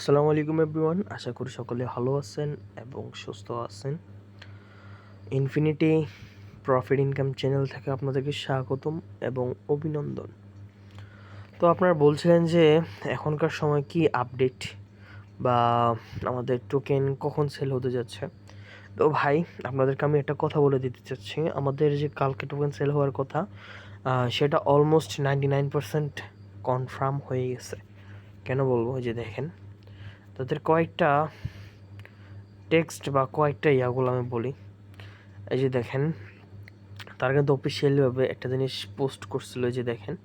আসসালামু আলাইকুম এভরিওয়ান, আশা করি সকলে ভালো আছেন এবং সুস্থ আছেন। ইনফিনিটি প্রফিট ইনকাম চ্যানেল থেকে আপনাদেরকে স্বাগতম এবং অভিনন্দন। তো আপনারা বলছিলেন যে এখনকার সময় কি আপডেট বা আমাদের টোকেন কখন সেল হতে যাচ্ছে। তো ভাই, আপনাদেরকে আমি একটা কথা বলে দিতে চাচ্ছি, আমাদের যে কালকে টোকেন সেল হওয়ার কথা সেটা অলমোস্ট 99% কনফার্ম হয়ে গেছে। কেন বলবো, যে দেখেন তাদের কয়েকটা টেক্সট বা কয়েকটা ইয়াগুলো আমি বলি। এই যে দেখেন, তারা কিন্তু অফিসিয়ালিভাবে একটা জিনিস পোস্ট করছিল, যে দেখেন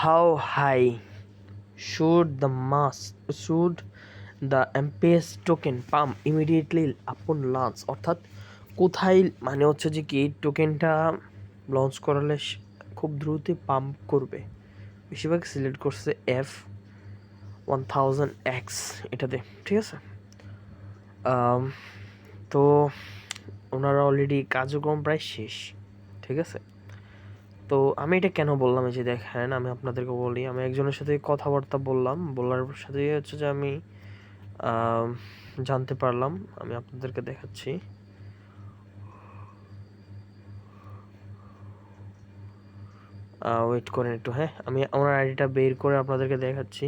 how high should the MPS token pump immediately upon launch, অর্থাৎ কোথায় মানে হচ্ছে যে কি টোকেনটা লঞ্চ করালে খুব দ্রুতই পাম্প করবে। বেশিরভাগ সিলেক্ট করছে F1000X এটাতে, ঠিক আছে। তো ওনারা অলরেডি কার্যক্রম প্রায় শেষ, ঠিক আছে। তো আমি এটা কেন বললাম, এই যে দেখেন আমি আপনাদেরকে বলি, আমি একজনের সাথে কথাবার্তা বলার সাথে হচ্ছে যে আমি জানতে পারলাম, আমি আপনাদেরকে দেখাচ্ছি। ওয়েট করেন একটু, হ্যাঁ, আমি আমার আইডিটা বের করে আপনাদেরকে দেখাচ্ছি।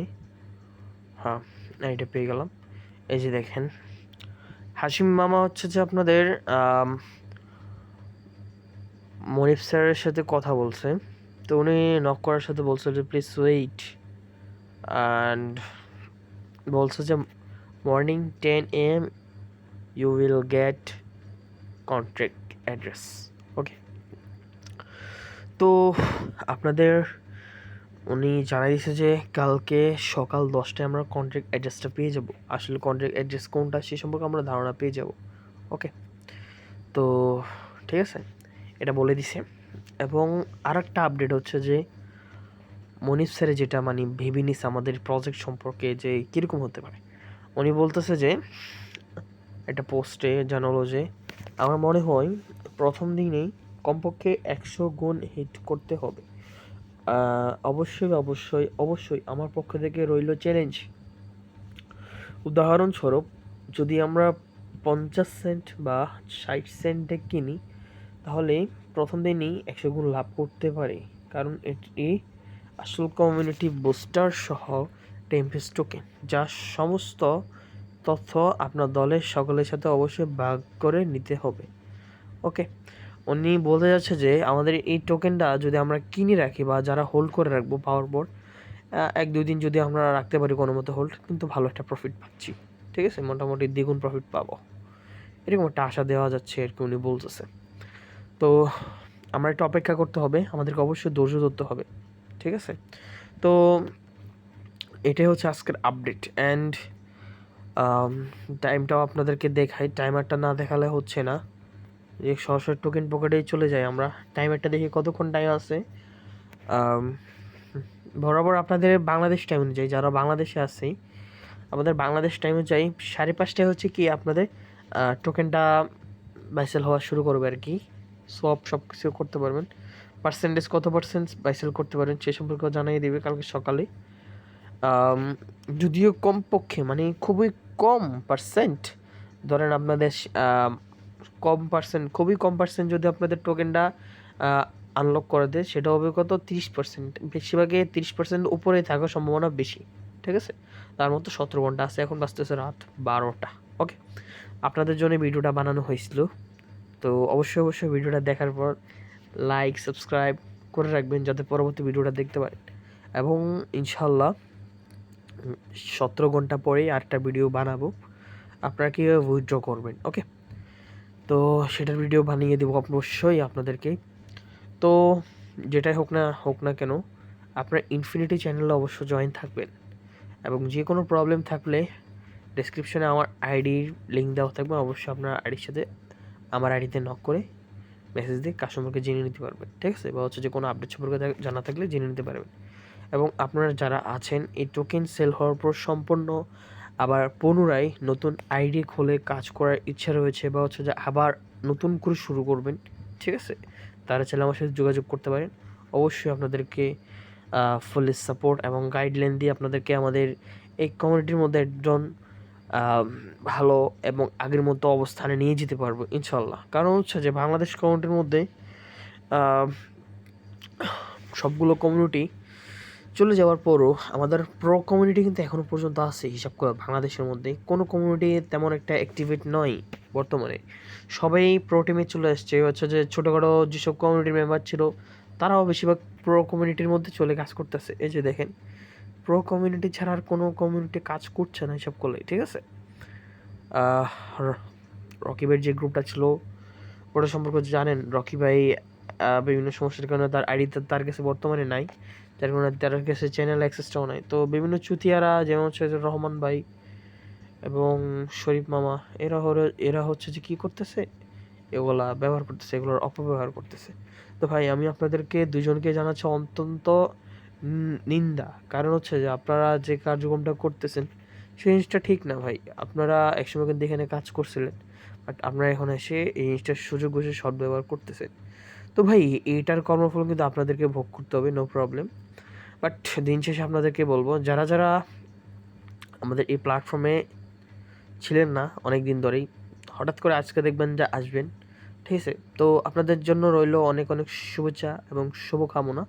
হ্যাঁ, আইডিটা পেয়ে গেলাম। এই যে দেখেন, হাশিম মামা হচ্ছে যে আপনাদের মনিফ স্যারের সাথে কথা বলছে। তো উনি নক করার সাথে বলছে যে প্লিজ ওয়েট, অ্যান্ড বলছে যে morning 10 AM you will get contract address. Okay, তো আপনাদের উনি জানাই দিয়েছে যে কালকে সকাল 10টায় আমরা কন্ট্রাক্ট অ্যাড্রেসটা পেয়ে যাব। আসলে কন্ট্রাক্ট অ্যাড্রেস কোনটা সে সম্পর্কে আমরা ধারণা পেয়ে যাব। ওকে, তো ঠিক আছে, এটা বলে দিছে। এবং আর একটা আপডেট হচ্ছে যে মনিফ স্যারে যেটা মানে ভেবে নিছে আমাদের প্রজেক্ট সম্পর্কে যে কীরকম হতে পারে, উনি বলতেছে যে একটা পোস্টে জানালো যে আমার মনে হয় প্রথম দিনেই কমপক্ষে 100 গুণ হিট করতে হবে। অবশ্যই অবশ্যই অবশ্যই আমার পক্ষ থেকে রইল চ্যালেঞ্জ। উদাহরণস্বরূপ, যদি আমরা 50 সেন্ট বা 60 সেন্টে কিনি, তাহলে প্রথম দিনই 100 গুণ লাভ করতে পারি, কারণ এটি আসল কমিউনিটি বুস্টার সহ টেম্পেস টোকেন, যা সমস্ত তথ্য আপনার দলের সকলের সাথে অবশ্যই ভাগ করে নিতে হবে। ওকে, উনি বলতে যাচ্ছে যে আমাদের এই টোকেনটা যদি আমরা কিনে রাখি বা যারা হোল্ড করে রাখবো পাওয়ার পর 1-2 দিন যদি আমরা রাখতে পারি কোনো মতো হোল্ড, কিন্তু ভালো একটা প্রফিট পাচ্ছি, ঠিক আছে, মোটামুটি দ্বিগুণ প্রফিট পাবো, এরকম একটা আশা দেওয়া যাচ্ছে আর কি উনি বলতেছে। তো আমরা একটু অপেক্ষা করতে হবে, আমাদেরকে অবশ্যই ধৈর্য ধরতে হবে, ঠিক আছে। তো এটাই হচ্ছে আজকের আপডেট। অ্যান্ড টাইমটাও আপনাদেরকে দেখাই, টাইমারটা না দেখালে হচ্ছে না, যে সরাসরি টোকেন পকেটেই চলে যায়। আমরা টাইমারটা দেখি কতক্ষণ টাইম আছে। বরাবর আপনাদের বাংলাদেশ টাইম অনুযায়ী, যারা বাংলাদেশে আছে আমাদের বাংলাদেশ টাইম অনুযায়ী 5:30টায় হচ্ছে কি আপনাদের টোকেনটা বাইসেল হওয়া শুরু করবে আর কি। সব কিছু করতে পারবেন, পার্সেন্টেজ কত পার্সেন্ট বাইসেল করতে পারবেন সে সম্পর্কে জানিয়ে দেবে কালকে সকালে। যদিও কমপক্ষে মানে খুবই কম পার্সেন্ট, ধরেন আপনাদের খুবই কম পার্সেন্ট যদি আপনাদের টোকেনটা আনলক করে দেয়, সেটা হবে কত 30%। বেশিরভাগে 30% উপরেই থাকার সম্ভাবনা বেশি, ঠিক আছে। তার মতো 17 ঘন্টা আছে, এখন বাজতেছে রাত 12টা। ওকে, আপনাদের জন্য ভিডিওটা বানানো হয়েছিল। তো অবশ্যই ভিডিওটা দেখার পর লাইক সাবস্ক্রাইব করে রাখবেন, যাতে পরবর্তী ভিডিওটা দেখতে পারেন। এবং ইনশাল্লাহ 17 ঘন্টা পরেই আরেকটা ভিডিও বানাবো, আপনারা কীভাবে উইথড্র করবেন। ওকে, তো সেটার ভিডিও বানিয়ে দেবো অবশ্যই আপনাদেরকে। তো যেটাই হোক না কেন, আপনার ইনফিনিটি চ্যানেলে অবশ্যই জয়েন থাকবেন, এবং যে কোনো প্রবলেম থাকলে ডেসক্রিপশনে আমার আইডির লিঙ্ক দেওয়া থাকবে, অবশ্যই আপনার আইডির সাথে আমার আইডিতে নক করে মেসেজ দিয়ে কাস্টমারকে জেনে নিতে পারবেন, ঠিক আছে, বা হচ্ছে যে কোনো আপডেট সম্পর্কে জানা থাকলে জেনে নিতে পারবেন। এবং আপনারা যারা আছেন এই টোকেন সেল হওয়ার পর সম্পূর্ণ আবার পুনরায় নতুন আইডি খুলে কাজ করার ইচ্ছা রয়েছে, বা হচ্ছে যে আবার নতুন করে শুরু করবেন, ঠিক আছে, তারা চাইলে আমার সাথে যোগাযোগ করতে পারেন। অবশ্যই আপনাদেরকে ফুলি সাপোর্ট এবং গাইডলাইন দিয়ে আপনাদেরকে আমাদের এই কমিউনিটির মধ্যে একজন আহ, ভালো এবং আগের মতো অবস্থানে নিয়ে যেতে পারবো ইনশাল্লাহ। কারণ হচ্ছে যে বাংলাদেশ কমিউনিটির মধ্যে আহ, সবগুলো কমিউনিটি চলে যাওয়ার পরও আমাদের প্রো কমিউনিটি কিন্তু এখনও পর্যন্ত আছে। হিসাব করে বাংলাদেশের মধ্যে কোনো কমিউনিটি তেমন একটা অ্যাক্টিভেট নয় বর্তমানে। সবাই প্রো টিমে চলে আসছে। হচ্ছে যে ছোটোখাটো যেসব কমিউনিটির মেম্বার ছিল তারাও বেশিরভাগ প্রো কমিউনিটির মধ্যে চলে কাজ করতেছে। এই যে দেখেন, প্রো কমিউনিটি ছাড়া আর কোনো কমিউনিটি কাজ করছে না হিসাব করলে, ঠিক আছে। রকিবের যে গ্রুপটা ছিল ওটা সম্পর্কে জানেন। রকি ভাই বিভিন্ন সমস্যার কারণে তার আইডি তার কাছে বর্তমানে নাই, যার কারণে তার কাছে চ্যানেল অ্যাক্সেসটাও নাই। তো বিভিন্ন চুতিয়ারা যেমন হচ্ছে যে রহমান ভাই এবং শরীফ মামা, এরা হচ্ছে যে কী করতেছে, এগুলা ব্যবহার করতেছে, এগুলোর অপব্যবহার করতেছে। তো ভাই আমি আপনাদেরকে দুজনকে জানাচ্ছি অত্যন্ত নিন্দা। কারণ হচ্ছে যে আপনারা যে কার্যক্রমটা করতেছেন সেই জিনিসটা ঠিক না ভাই। আপনারা একসময় কিন্তু এখানে কাজ করছিলেন, বাট আপনারা এখন এসে এই জিনিসটার সুযোগ বুঝে সদ্ব্যবহার করতেছেন। তো ভাই এইটার কর্মফল কিন্তু আপনাদেরকে ভোগ করতে হবে, নো প্রবলেম। বাট দিন শেষে আপনাদেরকে বলবো, যারা যারা আমাদের এই প্ল্যাটফর্মে ছিলেন না অনেক দিন ধরেই, হঠাৎ করে আজকে দেখবেন যে আসবেন, ঠিক আছে। তো আপনাদের জন্য রইল অনেক অনেক শুভেচ্ছা এবং শুভকামনা।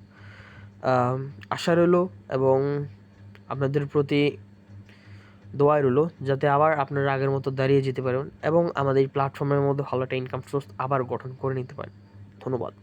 আশা রইল এবং আপনাদের প্রতি দোয়াই রইল যাতে আবার আপনারা আগের মতো দাঁড়িয়ে যেতে পারেন এবং আমাদের এই প্ল্যাটফর্মের মধ্যে ভালো একটা ইনকাম সোর্স আবার গঠন করে নিতে পারেন। ধন্যবাদ।